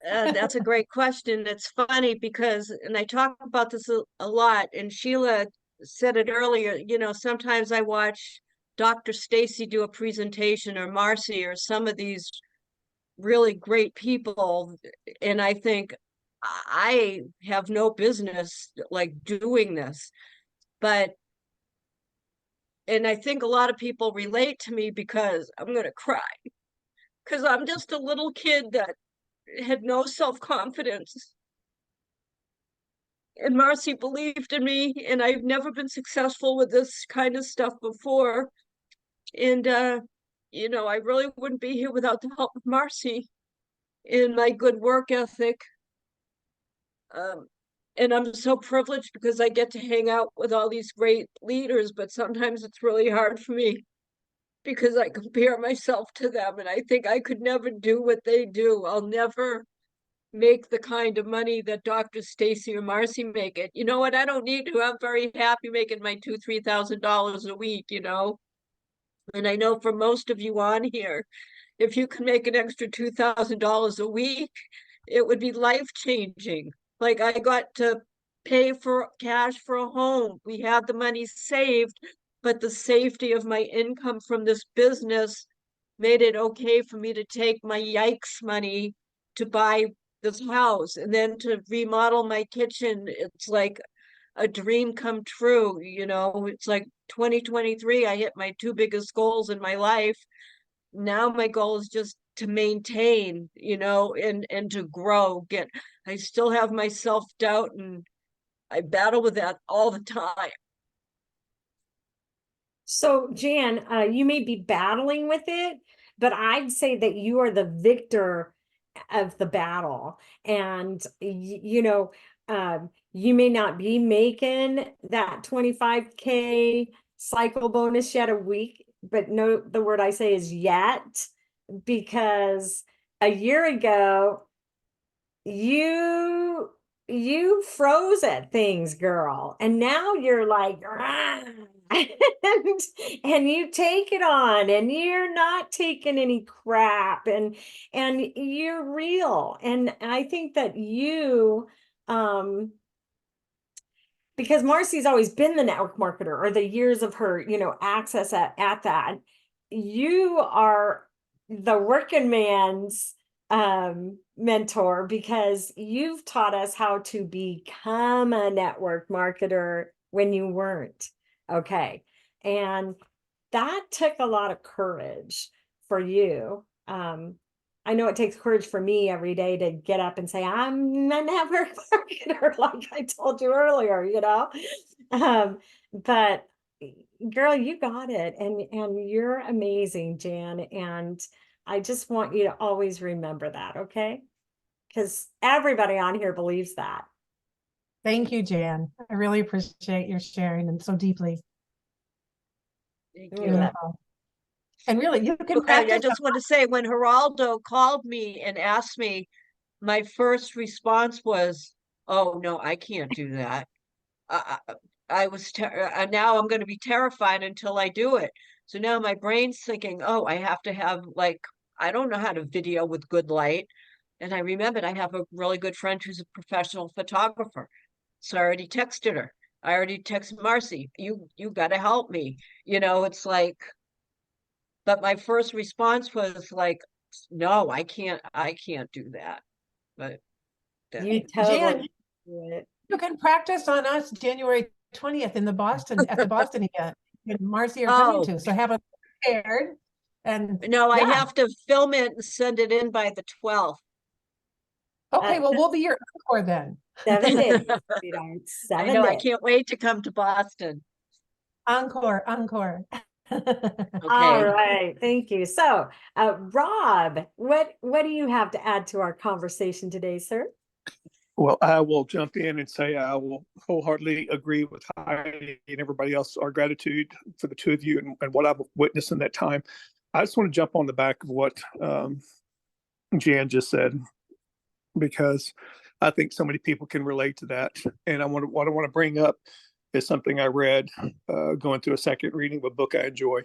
That's a great question. It's funny because, and I talk about this a lot, and Sheila said it earlier, sometimes I watch Dr. Stacy do a presentation, or Marci, or some of these really great people, and I think I have no business like doing this. And I think a lot of people relate to me because I'm going to cry, because I'm just a little kid that had no self-confidence. And Marci believed in me, and I've never been successful with this kind of stuff before. And, I really wouldn't be here without the help of Marci and my good work ethic. And I'm so privileged because I get to hang out with all these great leaders, but sometimes it's really hard for me because I compare myself to them, and I think I could never do what they do. I'll never make the kind of money that Dr. Stacy or Marci make it. You know what? I don't need to. I'm very happy making my $2,000-$3,000 a week, And I know for most of you on here, if you can make an extra $2,000 a week, it would be life-changing. Like, I got to pay for cash for a home. We had the money saved, but the safety of my income from this business made it okay for me to take my yikes money to buy this house, and then to remodel my kitchen. It's like a dream come true. It's like 2023, I hit my 2 biggest goals in my life. Now my goal is just to maintain, and to grow. I still have my self-doubt, and I battle with that all the time. So Jan, you may be battling with it, but I'd say that you are the victor of the battle. And you may not be making that 25K cycle bonus yet a week, but no, the word I say is yet, because a year ago you froze at things, girl, and now you're like and you take it on, and you're not taking any crap, and you're real. And I think that you because Marci's always been the network marketer, or the years of her, access at that. You are the working man's mentor, because you've taught us how to become a network marketer when you weren't. Okay. And that took a lot of courage for you. I know it takes courage for me every day to get up and say, I'm a network marketer, like I told you earlier, but girl, you got it. And you're amazing, Jan. And I just want you to always remember that, okay? Because everybody on here believes that. Thank you, Jan. I really appreciate your sharing and so deeply. Thank Yeah. you. Beautiful. And really, you can Okay, I practice. just want to say, when Geraldo called me and asked me, my first response was, "Oh no, I can't do that." I was now I'm going to be terrified until I do it. So now my brain's thinking, "Oh, I have to have, like, I don't know how to video with good light." And I remembered I have a really good friend who's a professional photographer. So I already texted her. I already texted Marci, you got to help me. It's like, but my first response was like, no, I can't do that. But You Jan, totally do it. you can practice on us January 20th at the Boston event. And Marci are coming oh to, so have a prepared. And no, I yeah, have to film it and send it in by the 12th. okay, well, we'll be your encore then. 7 days, sweetheart. I 7 know, I days. can't wait to come to Boston. Encore. All Okay. right, thank you. So, Rob, what do you have to add to our conversation today, sir? Well, I will jump in and say I will wholeheartedly agree with Heidi and everybody else. Our gratitude for the two of you and what I've witnessed in that time. I just want to jump on the back of what Jan just said, because I think so many people can relate to that. And what I want to bring up is something I read going through a second reading of a book I enjoy.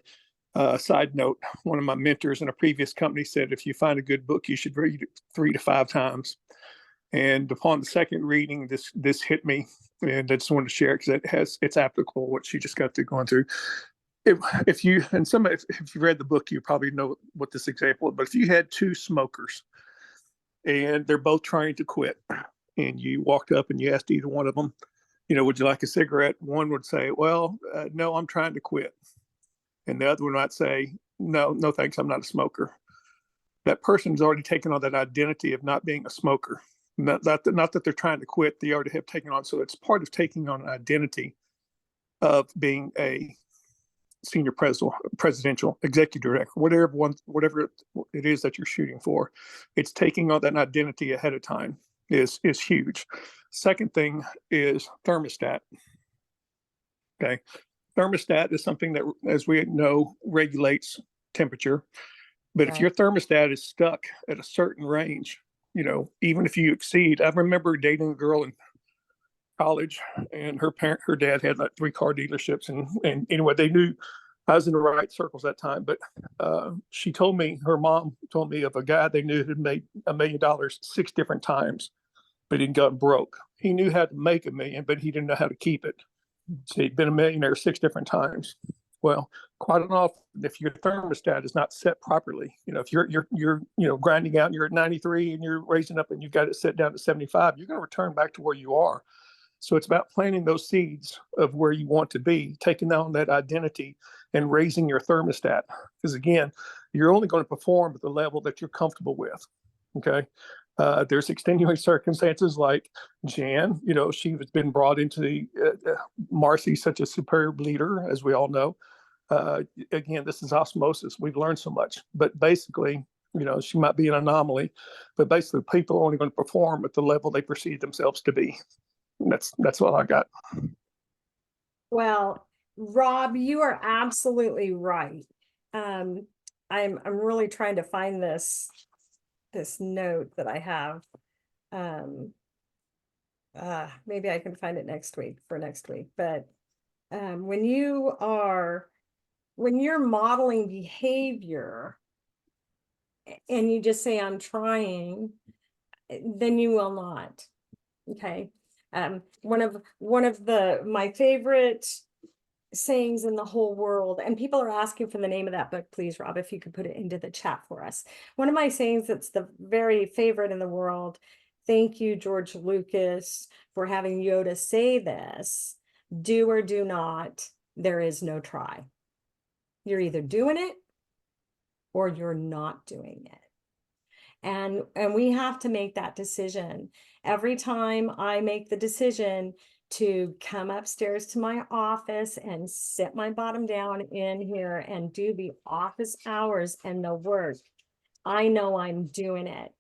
Side note, one of my mentors in a previous company said, if you find a good book, you should read it 3 to 5 times. And upon the second reading, this hit me, and I just wanted to share it because it's applicable what she just got through going through. If you read the book, you probably know what this example is. But if you had 2 smokers and they're both trying to quit, and you walked up and you asked either one of them, would you like a cigarette? One would say, well, no, I'm trying to quit. And the other one might say, no, thanks, I'm not a smoker. That person's already taken on that identity of not being a smoker. Not that they're trying to quit, they already have taken on. So it's part of taking on an identity of being a senior presidential executive director, whatever it is that you're shooting for. It's taking on that identity ahead of time is huge. Second thing is thermostat. Okay. Thermostat is something that, as we know, regulates temperature. But if your thermostat is stuck at a certain range, even if you exceed, I remember dating a girl in college, and her dad had like 3 car dealerships, and anyway, they knew I was in the right circles that time. But her mom told me of a guy they knew had made $1 million 6 different times, but he got broke. He knew how to make $1 million, but he didn't know how to keep it. So he'd been a millionaire 6 different times. Well, quite often, if your thermostat is not set properly, if you're grinding out and you're at 93 and you're raising up and you've got it set down to 75, you're going to return back to where you are. So it's about planting those seeds of where you want to be, taking on that identity and raising your thermostat. Because again, you're only going to perform at the level that you're comfortable with. Okay. There's extenuating circumstances like Jan, she has been brought into the Marci, such a superb leader, as we all know. Again, this is osmosis. We've learned so much, but basically, she might be an anomaly, but basically people are only going to perform at the level they perceive themselves to be. And that's all I got. Well, Rob, you are absolutely right. I'm really trying to find this note that I have. Maybe I can find it for next week. But when you're modeling behavior and you just say, I'm trying, then you will not. Okay. One of my favorite sayings in the whole world, and people are asking for the name of that book. Please, Rob, if you could put it into the chat for us. One of my sayings that's the very favorite in the world. Thank you, George Lucas, for having Yoda say this. Do or do not, there is no try. You're either doing it or you're not doing it. And we have to make that decision. Every time I make the decision to come upstairs to my office and sit my bottom down in here and do the office hours and the work, I know I'm doing it.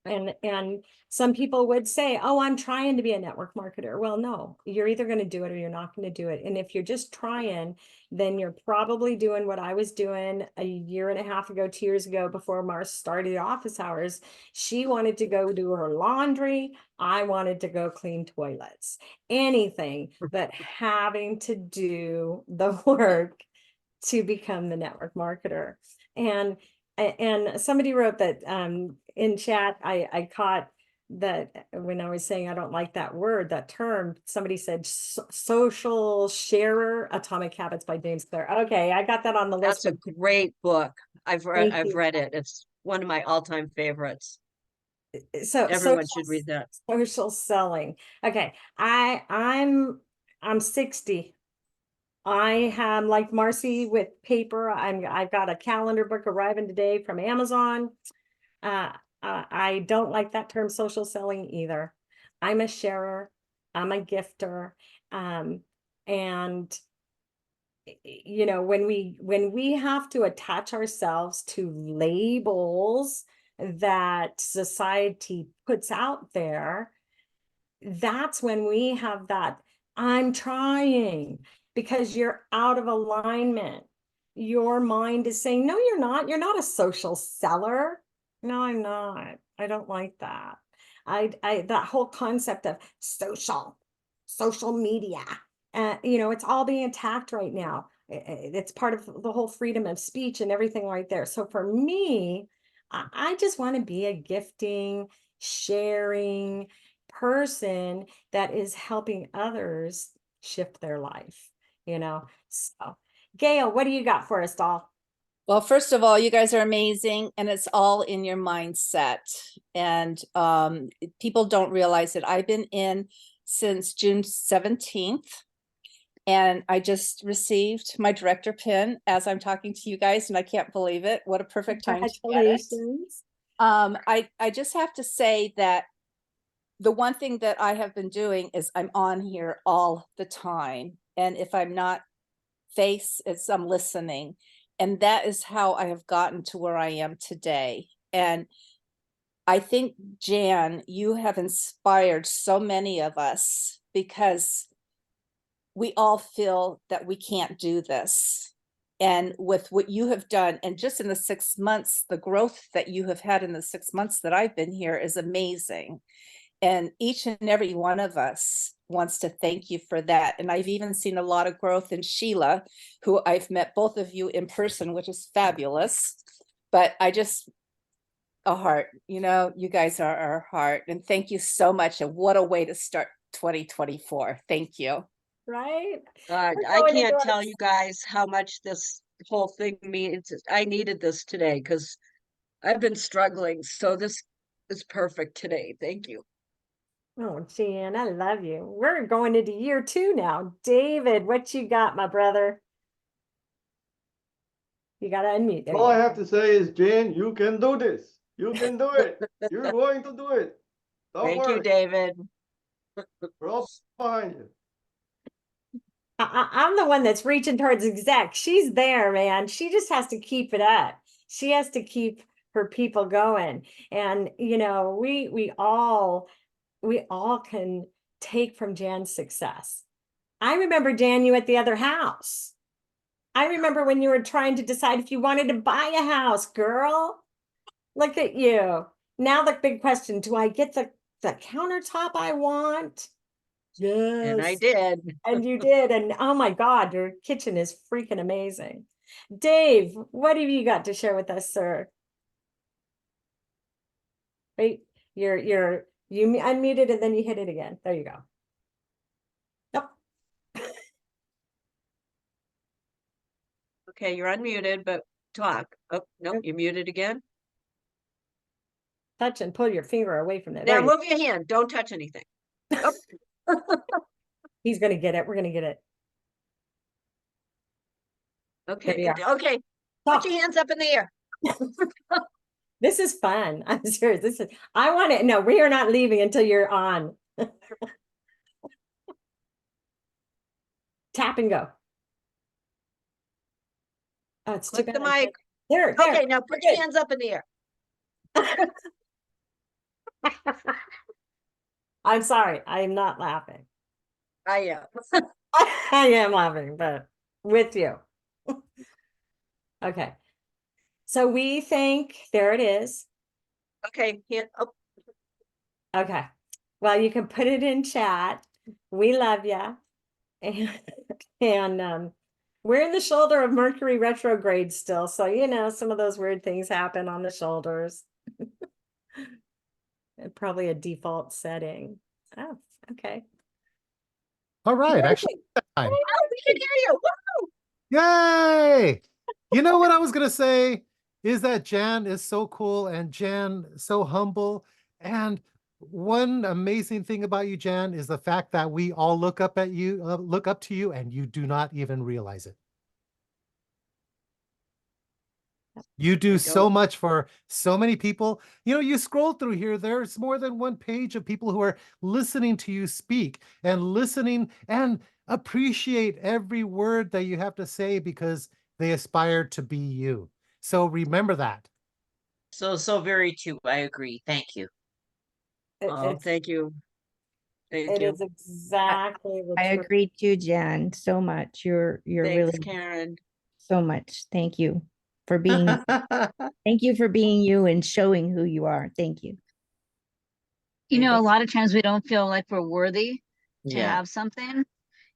And some people would say, oh, I'm trying to be a network marketer. Well, no, you're either going to do it or you're not going to do it. And if you're just trying, then you're probably doing what I was doing a year and a half ago, 2 years ago, before Mars started office hours. She wanted to go do her laundry. I wanted to go clean toilets. Anything but having to do the work to become the network marketer. And somebody wrote that in chat, I caught that when I was saying I don't like that word, that term, somebody said social sharer, Atomic Habits by James Clear. Okay, I got that on the list. That's a great book. I've Thank you. read it. It's one of my all-time favorites. So Everyone should read that. Social selling. Okay, I'm 60. I have, like Marci, with paper. I've got a calendar book arriving today from Amazon. I don't like that term social selling either. I'm a sharer. I'm a gifter. And you know, when we have to attach ourselves to labels that society puts out there, that's when we have that I'm trying, because you're out of alignment. Your mind is saying, no, you're not. You're not a social seller. No, I'm not. I don't like that. That whole concept of social media, you know, it's all being attacked right now. It's part of the whole freedom of speech and everything right there. So for me, I just want to be a gifting, sharing person that is helping others shift their life, you know. So Gail, what do you got for us, doll? Well, first of all, you guys are amazing, and it's all in your mindset. And people don't realize that I've been in since June 17th, and I just received my director pin as I'm talking to you guys, and I can't believe it. What a perfect time to get it. Congratulations. I just have to say that the one thing that I have been doing is I'm on here all the time. And if I'm not I'm listening. And that is how I have gotten to where I am today. And I think, Jan, you have inspired so many of us, because we all feel that we can't do this. And with what you have done, and just in the 6 months, the growth that you have had in the 6 months that I've been here is amazing. And each and every one of us wants to thank you for that. And I've even seen a lot of growth in Sheila, who I've met both of you in person, which is fabulous. But a heart, you know, you guys are our heart. And thank you so much. And what a way to start 2024. Thank you. Right? I can't tell you guys how much this whole thing means. I needed this today because I've been struggling. So this is perfect today. Thank you. Oh, Jan, I love you. We're going into year 2 now. David, what you got, my brother? You got to unmute. There All I you have to say is, Jan, you can do this. You can do it. You're going to do it. Don't Thank worry. you, David. We're all behind you. I'm the one that's reaching towards exec. She's there, man. She just has to keep it up. She has to keep her people going. And, you know, we all can take from Jan's success. I remember, Jan, you at the other house. I remember when you were trying to decide if you wanted to buy a house, girl. Look at you. Now the big question, do I get the countertop I want? Yes. And I did. And you did. And oh my God, your kitchen is freaking amazing. Dave, what have you got to share with us, sir? Wait, you're You unmuted and then you hit it again. There you go. Yep. Okay, you're unmuted, but talk. Oh, no, Yep. you're muted again. Touch and pull your finger away from there. Now There you move your hand. Don't touch anything. Oh, He's gonna get it. We're gonna get it. okay. you are. Okay. Talk. Put your hands up in the air. This is fun. I'm serious. I want it. No, we are not leaving until you're on. Tap and go. Oh, it's too Click bad. the mic. There. Okay, now put your Good. hands up in the air. I'm sorry. I am not laughing. I am. I am laughing, but with you. Okay. So we think, there it is. Okay, oh, Okay. Well, you can put it in chat. We love you. And we're in the shoulder of Mercury retrograde still. So, you know, some of those weird things happen on the shoulders. And probably a default setting. Oh, okay. All right, actually, oh, we can hear you. Woo! yay! You know what I was gonna say is that Jan is so cool and Jan so humble. And one amazing thing about you, Jan, is the fact that we all look up at you, look up to you, and you do not even realize it. You do so much for so many people. You know, you scroll through here, there's more than one page of people who are listening to you speak and listening and appreciate every word that you have to say because they aspire to be you. So remember that. So very true. I agree. Thank you. Oh, thank you. Thank It you. is exactly the I truth. agree too, Jan, so much. You're Thanks, really Karen. so much. Thank you for being thank you for being you and showing who you are. Thank you. You know, a lot of times we don't feel like we're worthy to Yeah. have something.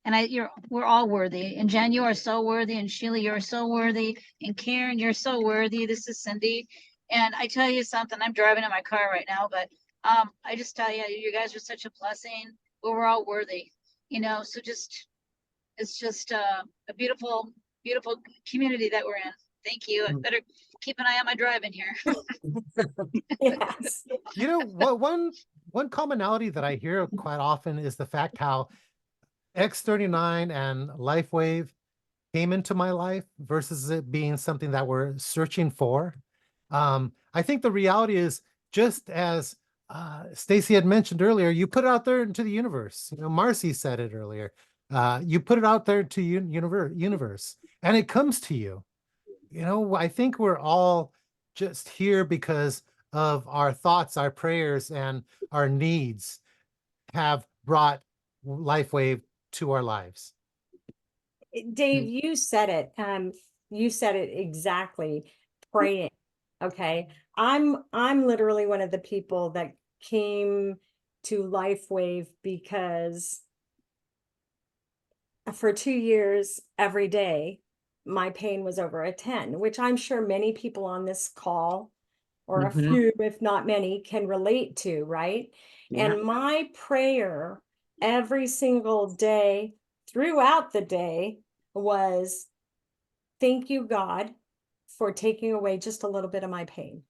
And we're all worthy. And Jen, you are so worthy. And Sheila, you're so worthy. And Karen, you're so worthy. This is Cindy. And I tell you something, I'm driving in my car right now, but I just tell you, you guys are such a blessing. But we're all worthy, you know. So it's just a beautiful, beautiful community that we're in. Thank you. I better keep an eye on my driving here. Yes. You know, one commonality that I hear quite often is the fact how X39 and LifeWave came into my life versus it being something that we're searching for. I think the reality is, just as Stacy had mentioned earlier, you put it out there into the universe. You know, Marci said it earlier. You put it out there to universe, and it comes to you. You know, I think we're all just here because of our thoughts, our prayers, and our needs have brought LifeWave to our lives. Dave, you said it. You said it exactly. Praying. Okay. I'm literally one of the people that came to LifeWave because for 2 years, every day, my pain was over a 10, which I'm sure many people on this call, or a few, if not many, can relate to, right? Yeah. And my prayer every single day throughout the day was, thank you, God, for taking away just a little bit of my pain.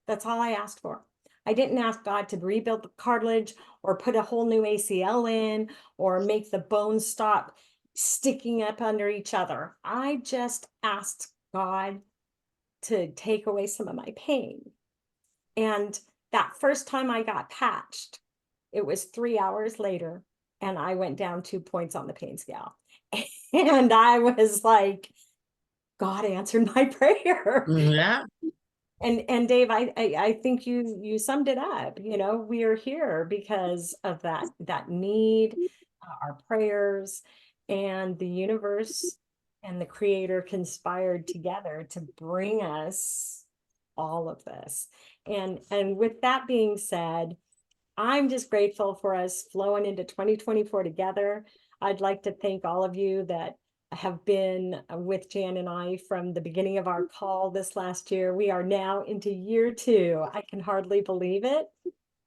That's all I asked for. I didn't ask God to rebuild the cartilage or put a whole new ACL in or make the bones stop sticking up under each other. I just asked God to take away some of my pain. And that first time I got patched, it was 3 hours later, and I went down 2 points on the pain scale. And I was like, God answered my prayer. Yeah. And Dave, I think you summed it up. You know, we are here because of that need, our prayers, and the universe and the creator conspired together to bring us all of this. And with that being said, I'm just grateful for us flowing into 2024 together. I'd like to thank all of you that have been with Jan and I from the beginning of our call this last year. We are now into year 2. I can hardly believe it.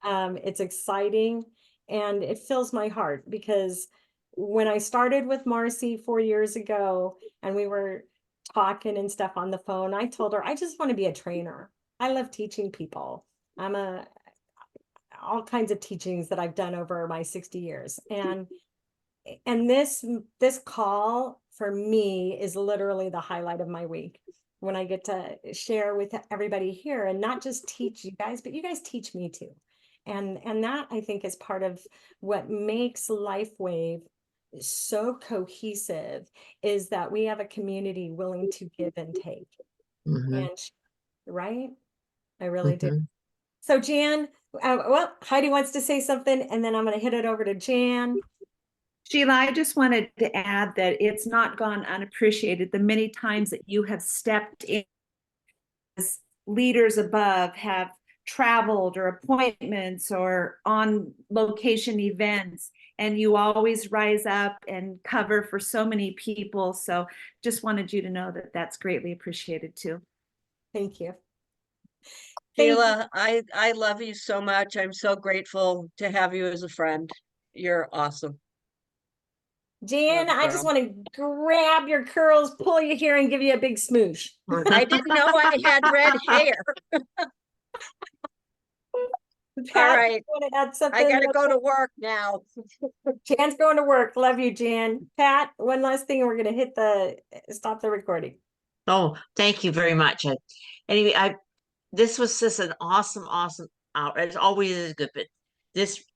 It's exciting and it fills my heart because when I started with Marci 4 years ago and we were talking and stuff on the phone, I told her, I just want to be a trainer. I love teaching people. All kinds of teachings that I've done over my 60 years. And this call for me is literally the highlight of my week when I get to share with everybody here and not just teach you guys, but you guys teach me too. And that I think is part of what makes LifeWave so cohesive is that we have a community willing to give and take. Mhm, And right? I really do. mhm. So Jan, well, Heidi wants to say something and then I'm going to hit it over to Jan. Sheila, I just wanted to add that it's not gone unappreciated the many times that you have stepped in as leaders above have traveled or appointments or on location events, and you always rise up and cover for so many people. So just wanted you to know that that's greatly appreciated too. Thank you. Thank you. Sheila, I love you so much. I'm so grateful to have you as a friend. You're awesome. Jan, Love, I just girl. want to grab your curls, pull you here, and give you a big smoosh. I didn't know I had red hair. Pat, All right. you want to add I something? gotta go to work now. Jan's going to work. Love you, Jan. Pat, one last thing, and we're going to hit stop the recording. Oh, thank you very much. Anyway, this was just an awesome hour. It always is good, but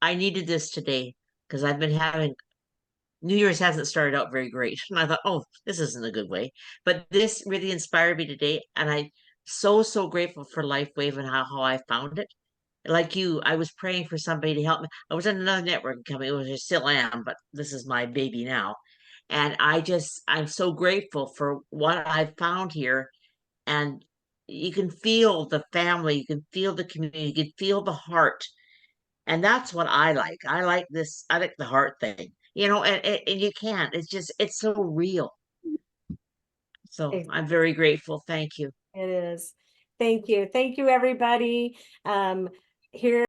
I needed this today because I've been having New Year's hasn't started out very great. And I thought, oh, this isn't a good way. But this really inspired me today. And I'm so grateful for LifeWave and how I found it. Like you, I was praying for somebody to help me. I was in another networking company, which I still am, but this is my baby now. And I'm so grateful for what I found here. And you can feel the family, you can feel the community, you can feel the heart. And that's what I like. I like the heart thing, and you can't, it's so real. So I'm very grateful. Thank you. It is. Thank you. Thank you, everybody. Here